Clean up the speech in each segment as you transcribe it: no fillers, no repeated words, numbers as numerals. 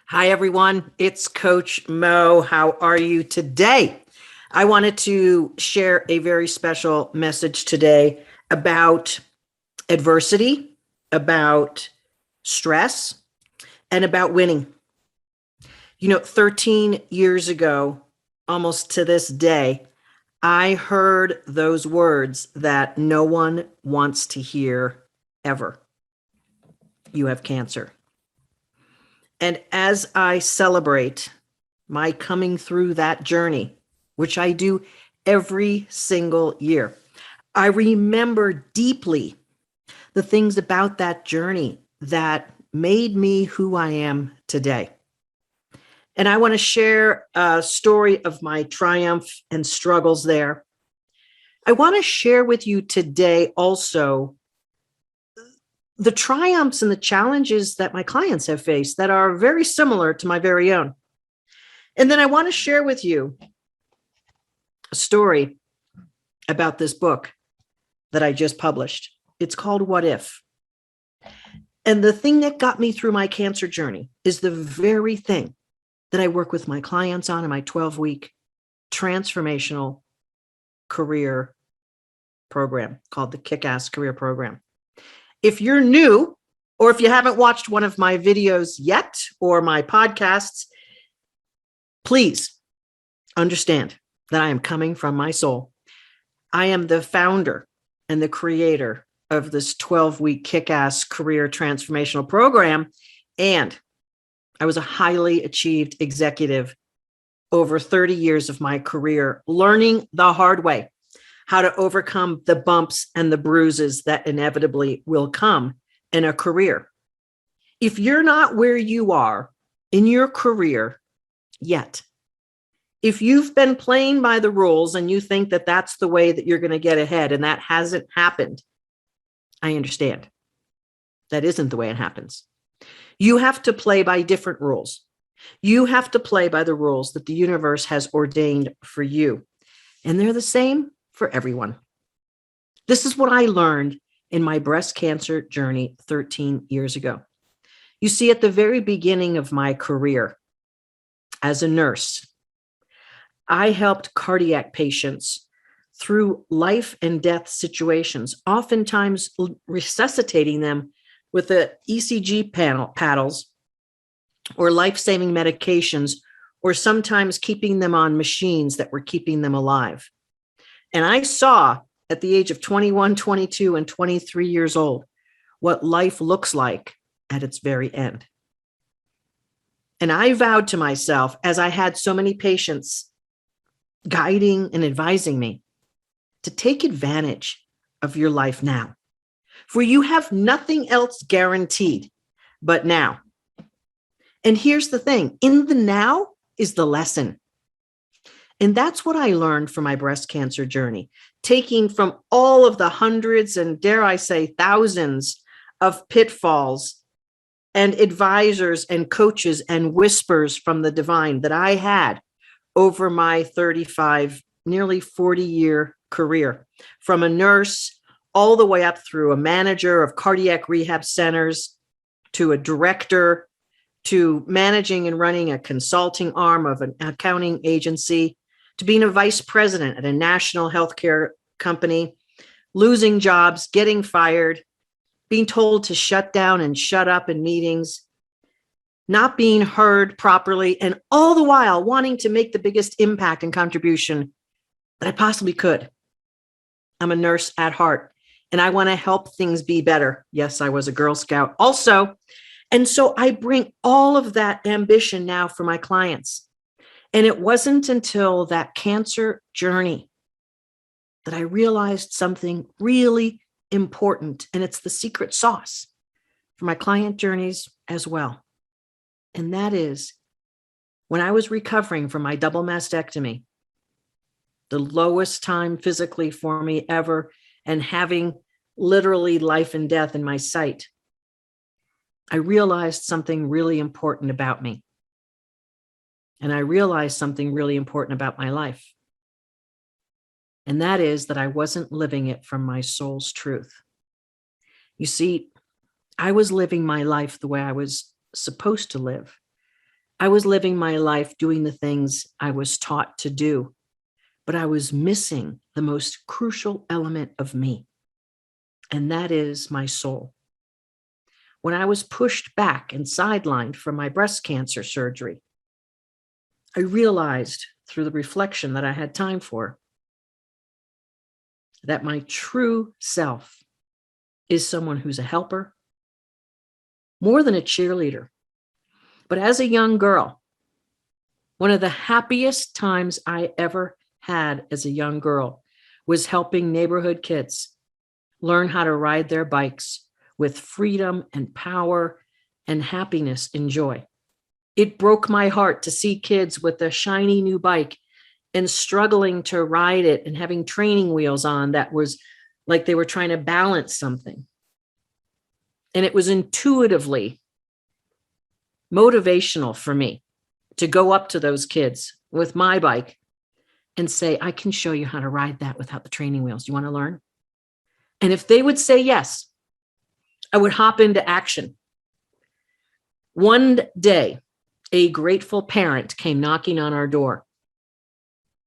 Hi, everyone. It's Coach Mo. How are you today? I wanted to share a very special message today about adversity, about stress, and about winning. 13 years ago, almost to this day, I heard those words that no one wants to hear ever. You have cancer. And as I celebrate my coming through that journey, which I do every single year, I remember deeply the things about that journey that made me who I am today. And I want to share a story of my triumph and struggles there. I want to share with you today also the triumphs and the challenges that my clients have faced that are very similar to my very own. And then I want to share with you a story about this book that I just published. It's called What If? And the thing that got me through my cancer journey is the very thing that I work with my clients on in my 12-week transformational career program called the Kick-Ass Career Program. If you're new, or if you haven't watched one of my videos yet, or my podcasts, please understand that I am coming from my soul. I am the founder and the creator of this 12-week Kick-Ass Career Transformational Program. And I was a highly achieved executive over 30 years of my career, learning the hard way how to overcome the bumps and the bruises that inevitably will come in a career. If you're not where you are in your career yet, if you've been playing by the rules and you think that that's the way that you're going to get ahead and that hasn't happened, I understand. That isn't the way it happens. You have to play by different rules. You have to play by the rules that the universe has ordained for you. And they're the same for everyone. This is what I learned in my breast cancer journey 13 years ago. You see, at the very beginning of my career as a nurse, I helped cardiac patients through life and death situations, oftentimes resuscitating them with the ECG paddles or life-saving medications, or sometimes keeping them on machines that were keeping them alive. And I saw at the age of 21, 22, and 23 years old what life looks like at its very end. And I vowed to myself, as I had so many patients guiding and advising me, to take advantage of your life now, for you have nothing else guaranteed but now. And here's the thing, in the now is the lesson. And that's what I learned from my breast cancer journey, taking from all of the hundreds and dare I say thousands of pitfalls and advisors and coaches and whispers from the divine that I had over my 35, nearly 40-year career, from a nurse all the way up through a manager of cardiac rehab centers, to a director, to managing and running a consulting arm of an accounting agency, to being a vice president at a national healthcare company, losing jobs, getting fired, being told to shut down and shut up in meetings, not being heard properly, and all the while wanting to make the biggest impact and contribution that I possibly could. I'm a nurse at heart, and I want to help things be better. Yes, I was a Girl Scout also. And so I bring all of that ambition now for my clients. And it wasn't until that cancer journey that I realized something really important, and it's the secret sauce for my client journeys as well. And that is, when I was recovering from my double mastectomy, the lowest time physically for me ever, and having literally life and death in my sight, I realized something really important about me. And I realized something really important about my life. And that is that I wasn't living it from my soul's truth. You see, I was living my life the way I was supposed to live, I was living my life doing the things I was taught to do, but I was missing the most crucial element of me, and that is my soul. When I was pushed back and sidelined from my breast cancer surgery, I realized through the reflection that I had time for that my true self is someone who's a helper, more than a cheerleader. But as a young girl, one of the happiest times I ever had as a young girl was helping neighborhood kids learn how to ride their bikes with freedom and power and happiness and joy. It broke my heart to see kids with a shiny new bike and struggling to ride it and having training wheels on that was like they were trying to balance something. And it was intuitively motivational for me to go up to those kids with my bike and say, I can show you how to ride that without the training wheels. You want to learn? And if they would say yes, I would hop into action. One day, a grateful parent came knocking on our door.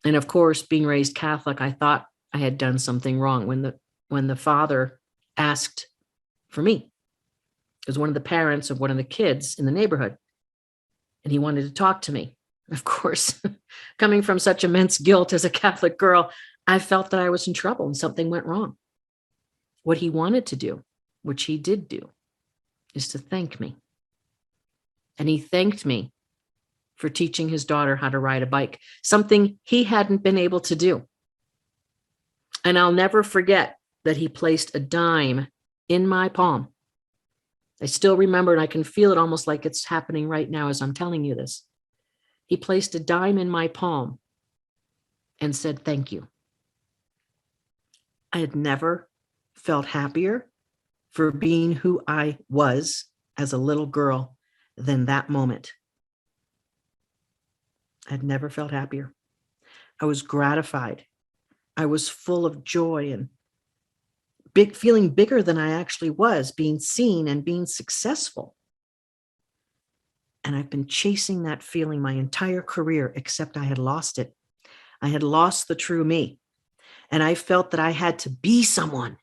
And of course, being raised Catholic, I thought I had done something wrong when the father asked for me. It was one of the parents of one of the kids in the neighborhood, and he wanted to talk to me. Of course, coming from such immense guilt as a Catholic girl, I felt that I was in trouble and something went wrong. What he wanted to do, which he did do, is to thank me. And he thanked me for teaching his daughter how to ride a bike, something he hadn't been able to do. And I'll never forget that he placed a dime in my palm. I still remember, and I can feel it almost like it's happening right now as I'm telling you this. He placed a dime in my palm and said, thank you. I had never felt happier for being who I was as a little girl than that moment. I'd never felt happier. I was gratified. I was full of joy and feeling bigger than I actually was, being seen and being successful. And I've been chasing that feeling my entire career, except I had lost it. I had lost the true me. And I felt that I had to be someone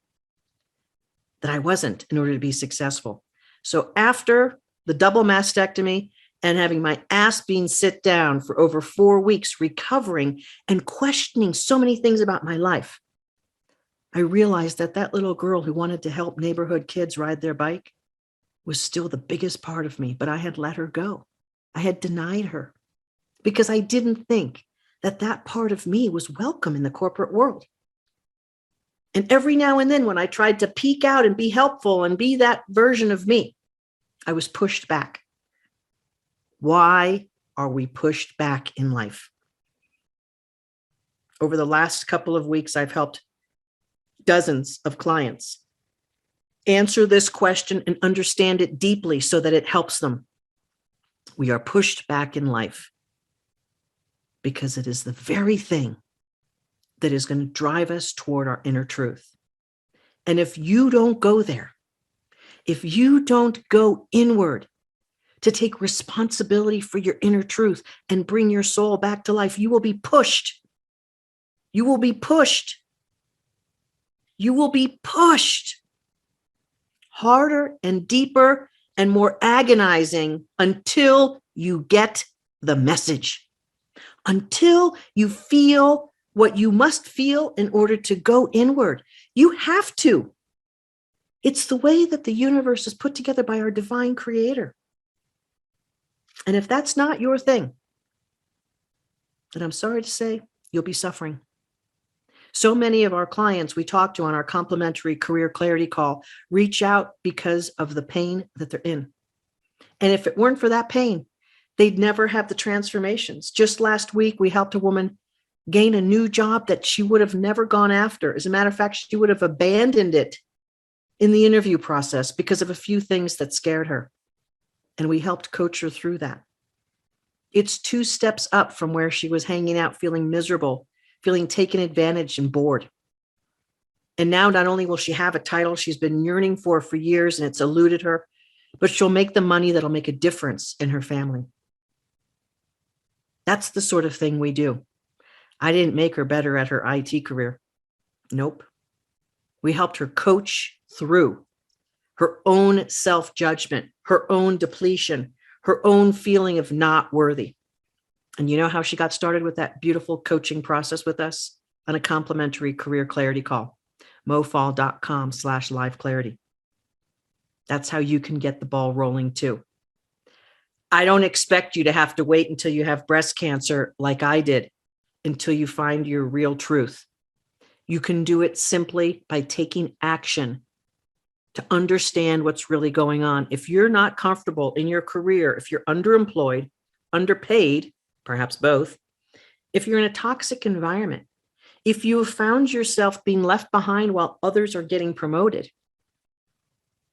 that I wasn't in order to be successful. So after the double mastectomy and having my ass being sit down for over 4 weeks, recovering and questioning so many things about my life, I realized that that little girl who wanted to help neighborhood kids ride their bike was still the biggest part of me, but I had let her go. I had denied her because I didn't think that that part of me was welcome in the corporate world. And every now and then when I tried to peek out and be helpful and be that version of me, I was pushed back. Why are we pushed back in life? Over the last couple of weeks, I've helped dozens of clients answer this question and understand it deeply so that it helps them. We are pushed back in life because it is the very thing that is going to drive us toward our inner truth. And if you don't go there, if you don't go inward to take responsibility for your inner truth and bring your soul back to life, you will be pushed. You will be pushed. You will be pushed harder and deeper and more agonizing until you get the message, until you feel what you must feel in order to go inward. You have to. It's the way that the universe is put together by our divine creator. And if that's not your thing, then I'm sorry to say, you'll be suffering. So many of our clients we talk to on our complimentary career clarity call reach out because of the pain that they're in. And if it weren't for that pain, they'd never have the transformations. Just last week, we helped a woman gain a new job that she would have never gone after. As a matter of fact, she would have abandoned it in the interview process because of a few things that scared her. And we helped coach her through that. It's 2 steps up from where she was hanging out, feeling miserable, feeling taken advantage and bored. And now not only will she have a title she's been yearning for years and it's eluded her, but she'll make the money that'll make a difference in her family. That's the sort of thing we do. I didn't make her better at her IT career. Nope. We helped her coach through her own self-judgment, her own depletion, her own feeling of not worthy. And you know how she got started with that beautiful coaching process with us? On a complimentary career clarity call, mofall.com/live clarity. That's how you can get the ball rolling too. I don't expect you to have to wait until you have breast cancer like I did, until you find your real truth. You can do it simply by taking action to understand what's really going on. If you're not comfortable in your career, if you're underemployed, underpaid, perhaps both, if you're in a toxic environment, if you have found yourself being left behind while others are getting promoted,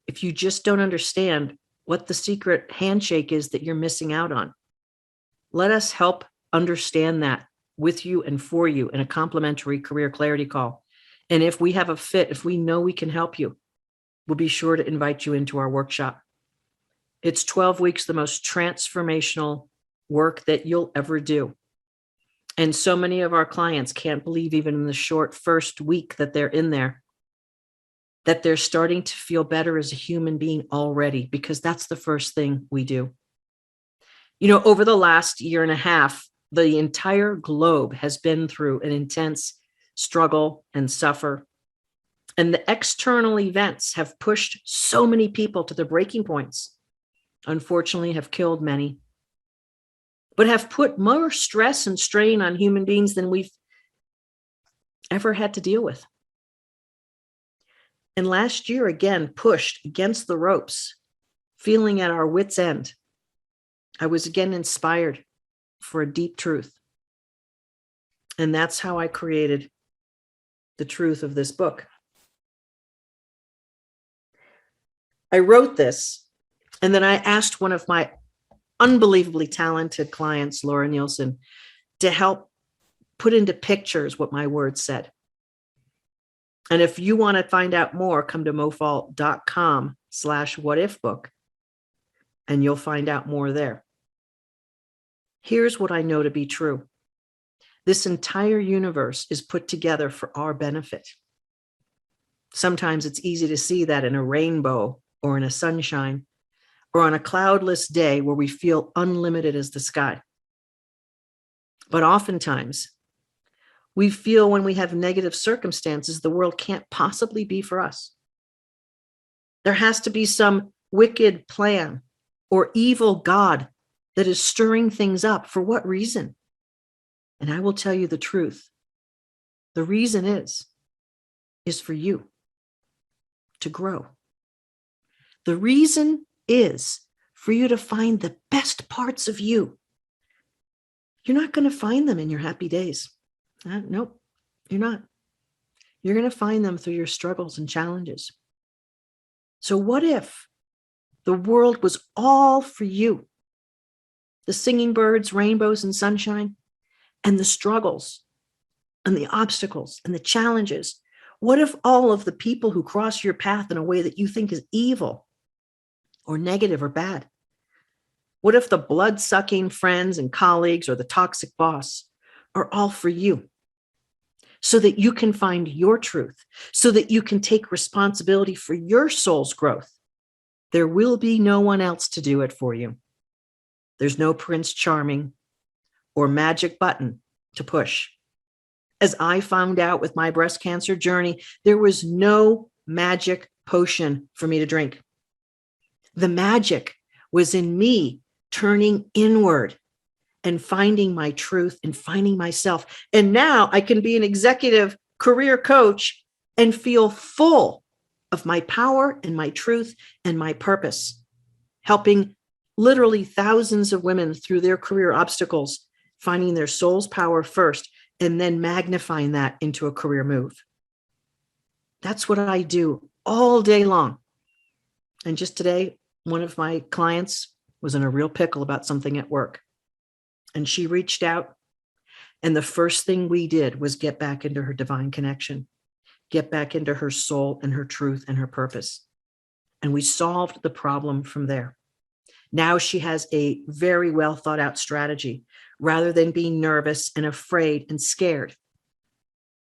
if you just don't understand what the secret handshake is that you're missing out on, let us help understand that with you and for you in a complimentary career clarity call. And if we have a fit, if we know we can help you, we'll be sure to invite you into our workshop. It's 12 weeks, the most transformational work that you'll ever do. And so many of our clients can't believe, even in the short first week that they're in there, that they're starting to feel better as a human being already, because that's the first thing we do. You know, over the last year and a half, the entire globe has been through an intense struggle and suffer. And the external events have pushed so many people to their breaking points, unfortunately have killed many, but have put more stress and strain on human beings than we've ever had to deal with. And last year, again, pushed against the ropes, feeling at our wits' end, I was again inspired for a deep truth. And that's how I created the truth of this book. I wrote this, and then I asked one of my unbelievably talented clients, Laura Nielsen, to help put into pictures what my words said. And if you want to find out more, come to mofall.com/whatifbook, and you'll find out more there. Here's what I know to be true. This entire universe is put together for our benefit. Sometimes it's easy to see that in a rainbow or in a sunshine or on a cloudless day where we feel unlimited as the sky. But oftentimes, we feel when we have negative circumstances, the world can't possibly be for us. There has to be some wicked plan or evil God that is stirring things up. For what reason? And I will tell you the truth. The reason is for you to grow. The reason is for you to find the best parts of you. You're not going to find them in your happy days. Nope, you're not. You're going to find them through your struggles and challenges. So what if the world was all for you? The singing birds, rainbows, and sunshine, and the struggles and the obstacles and the challenges. What if all of the people who cross your path in a way that you think is evil or negative or bad? What if the blood-sucking friends and colleagues or the toxic boss are all for you? So that you can find your truth, so that you can take responsibility for your soul's growth. There will be no one else to do it for you. There's no Prince Charming or magic button to push. As I found out with my breast cancer journey, there was no magic potion for me to drink. The magic was in me turning inward and finding my truth and finding myself. And now I can be an executive career coach and feel full of my power and my truth and my purpose, helping literally thousands of women through their career obstacles, finding their soul's power first, and then magnifying that into a career move. That's what I do all day long. And just today, one of my clients was in a real pickle about something at work. And she reached out. And the first thing we did was get back into her divine connection, get back into her soul and her truth and her purpose. And we solved the problem from there. Now she has a very well thought out strategy rather than being nervous and afraid and scared.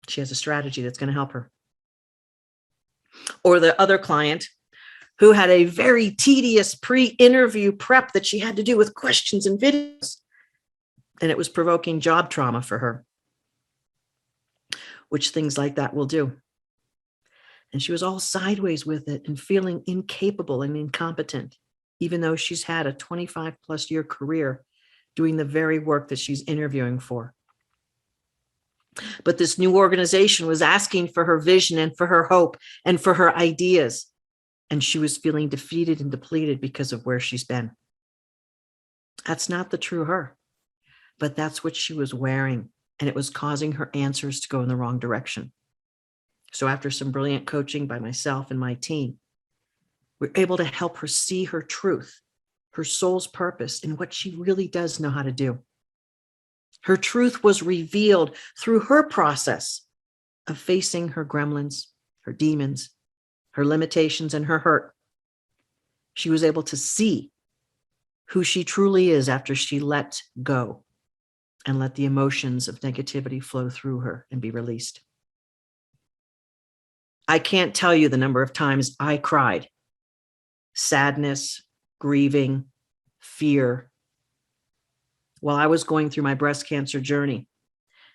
She has a strategy that's going to help her. Or the other client who had a very tedious pre-interview prep that she had to do with questions and videos, and it was provoking job trauma for her, which things like that will do. And she was all sideways with it and feeling incapable and incompetent, even though she's had a 25-plus-year career doing the very work that she's interviewing for. But this new organization was asking for her vision and for her hope and for her ideas. And she was feeling defeated and depleted because of where she's been. That's not the true her, but that's what she was wearing. And it was causing her answers to go in the wrong direction. So after some brilliant coaching by myself and my team, we're able to help her see her truth, her soul's purpose, and what she really does know how to do. Her truth was revealed through her process of facing her gremlins, her demons, her limitations, and her hurt. She was able to see who she truly is after she let go and let the emotions of negativity flow through her and be released. I can't tell you the number of times I cried. Sadness, grieving, fear, while I was going through my breast cancer journey.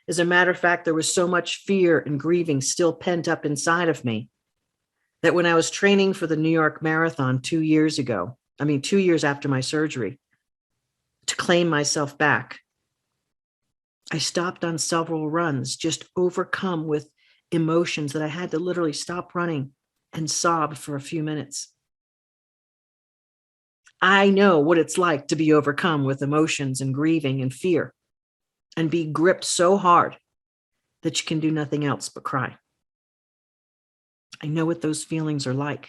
As a matter of fact, there was so much fear and grieving still pent up inside of me that when I was training for the New York Marathon 2 years after my surgery, to claim myself back, I stopped on several runs, just overcome with emotions that I had to literally stop running and sob for a few minutes. I know what it's like to be overcome with emotions and grieving and fear and be gripped so hard that you can do nothing else but cry. I know what those feelings are like.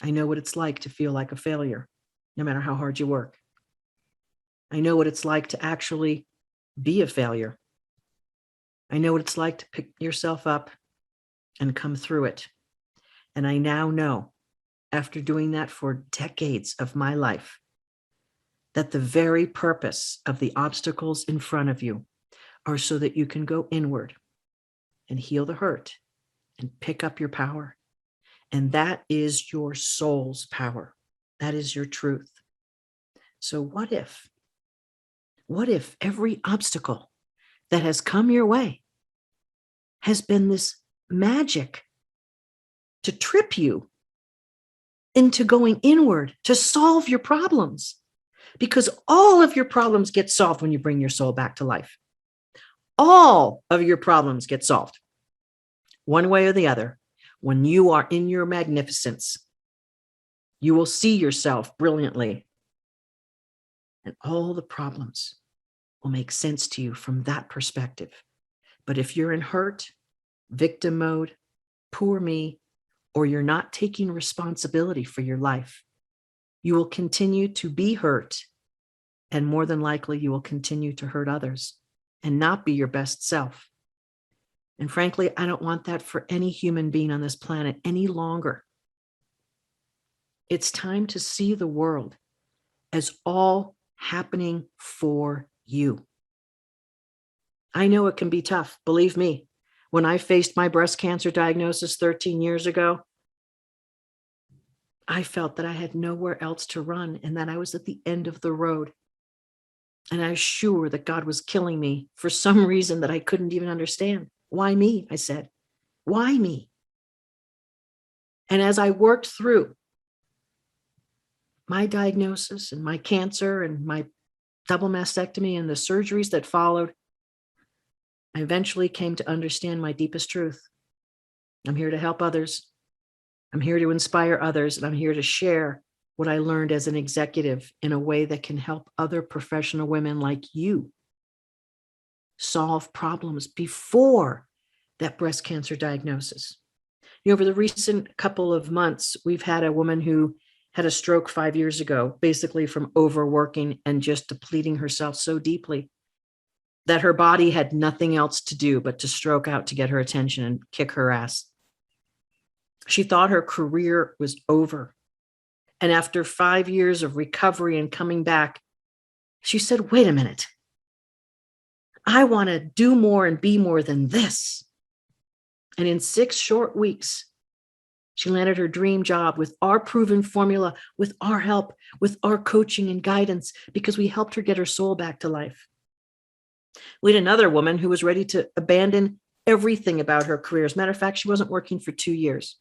I know what it's like to feel like a failure, no matter how hard you work. I know what it's like to actually be a failure. I know what it's like to pick yourself up and come through it. And I now know, after doing that for decades of my life, that the very purpose of the obstacles in front of you are so that you can go inward and heal the hurt and pick up your power. And that is your soul's power. That is your truth. So what if every obstacle that has come your way has been this magic to trip you into going inward to solve your problems? Because all of your problems get solved when you bring your soul back to life. All of your problems get solved, one way or the other, when you are in your magnificence. You will see yourself brilliantly, and all the problems will make sense to you from that perspective. But if you're in hurt, victim mode, poor me, or you're not taking responsibility for your life, you will continue to be hurt, and more than likely you will continue to hurt others and not be your best self. And frankly, I don't want that for any human being on this planet any longer. It's time to see the world as all happening for you. I know it can be tough, believe me. When I faced my breast cancer diagnosis 13 years ago, I felt that I had nowhere else to run and that I was at the end of the road. And I was sure that God was killing me for some reason that I couldn't even understand. Why me? I said. Why me? And as I worked through my diagnosis and my cancer and my double mastectomy and the surgeries that followed, I eventually came to understand my deepest truth. I'm here to help others. I'm here to inspire others, and I'm here to share what I learned as an executive in a way that can help other professional women like you solve problems before that breast cancer diagnosis. Over the recent couple of months, we've had a woman who had a stroke 5 years ago, basically from overworking and just depleting herself so deeply that her body had nothing else to do but to stroke out to get her attention and kick her ass. She thought her career was over. And after 5 years of recovery and coming back, she said, wait a minute, I want to do more and be more than this. And in 6 short weeks, she landed her dream job with our proven formula, with our help, with our coaching and guidance, because we helped her get her soul back to life. We had another woman who was ready to abandon everything about her career. As a matter of fact, she wasn't working for 2 years.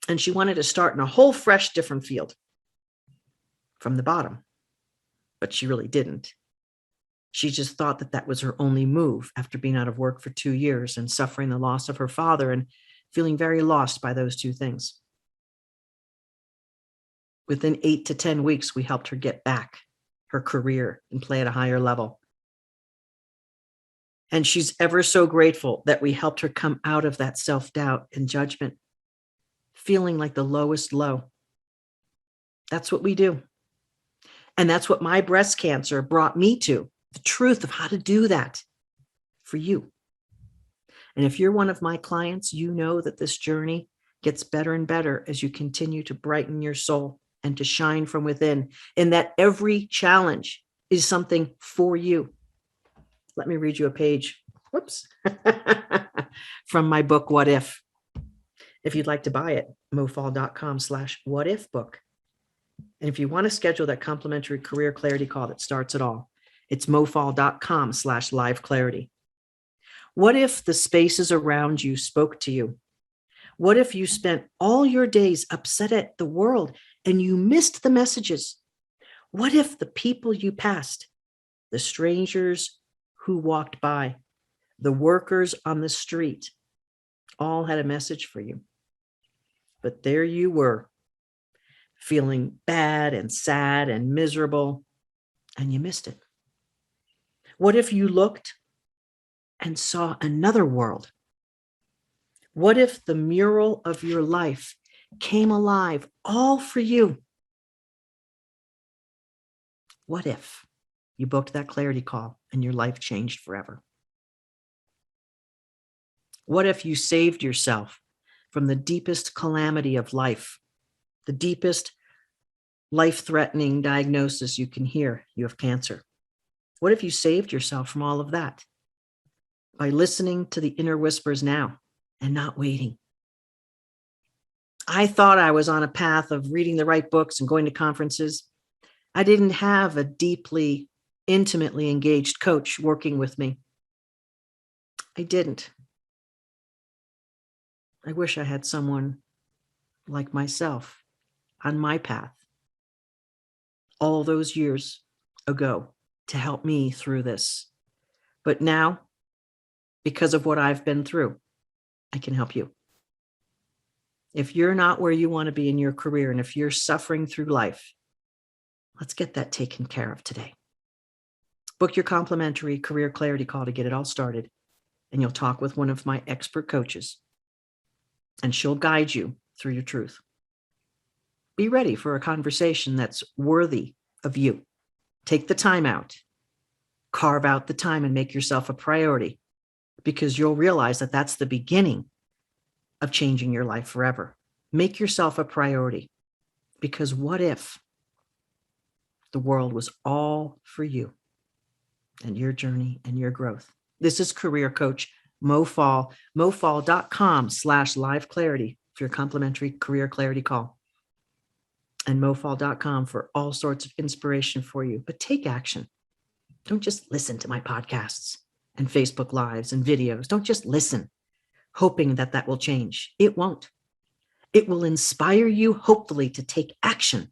And she wanted to start in a whole fresh, different field from the bottom. But she really didn't. She just thought that that was her only move after being out of work for 2 years and suffering the loss of her father and feeling very lost by those two things. Within 8 to 10 weeks, we helped her get back her career and play at a higher level. And she's ever so grateful that we helped her come out of that self-doubt and judgment, feeling like the lowest low. That's what we do. And that's what my breast cancer brought me to, the truth of how to do that for you. And if you're one of my clients, you know that this journey gets better and better as you continue to brighten your soul and to shine from within, and that every challenge is something for you. Let me read you a page, whoops, from my book, What If? If you'd like to buy it, mofall.com/whatifbook. And if you want to schedule that complimentary career clarity call that starts it all, it's mofall.com/live-clarity. What if the spaces around you spoke to you? What if you spent all your days upset at the world and you missed the messages? What if the people you passed, the strangers who walked by, the workers on the street, all had a message for you? But there you were, feeling bad and sad and miserable, and you missed it. What if you looked and saw another world? What if the mural of your life came alive, all for you? What if you booked that clarity call and your life changed forever? What if you saved yourself from the deepest calamity of life, the deepest life-threatening diagnosis you can hear? You have cancer. What if you saved yourself from all of that by listening to the inner whispers now and not waiting? I thought I was on a path of reading the right books and going to conferences. I didn't have a deeply, intimately engaged coach working with me. I didn't. I wish I had someone like myself on my path all those years ago to help me through this. But now, because of what I've been through, I can help you. If you're not where you want to be in your career, and if you're suffering through life, let's get that taken care of today. Book your complimentary career clarity call to get it all started, and you'll talk with one of my expert coaches, and she'll guide you through your truth. Be ready for a conversation that's worthy of you. Take the time out. Carve out the time and make yourself a priority, because you'll realize that that's the beginning of changing your life forever. Make yourself a priority, because what if the world was all for you and your journey and your growth? This is career coach Mo Fall, mofall.com/live-clarity for your complimentary career clarity call, and mofall.com for all sorts of inspiration for you. But take action. Don't just listen to my podcasts and Facebook Lives and videos. Don't just listen, hoping that that will change. It won't. It will inspire you, hopefully, to take action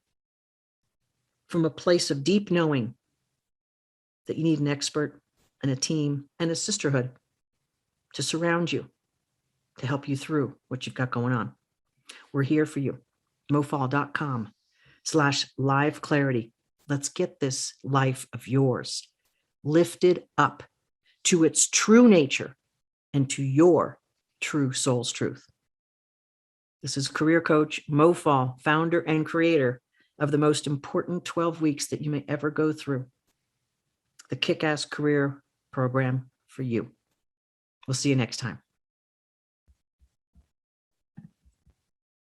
from a place of deep knowing that you need an expert and a team and a sisterhood to surround you, to help you through what you've got going on. We're here for you. mofall.com/live-clarity. Let's get this life of yours lifted up to its true nature and to your true soul's truth. This is career coach Mo Fall, founder and creator of the most important 12 weeks that you may ever go through, the Kick-Ass Career Program for you. We'll see you next time.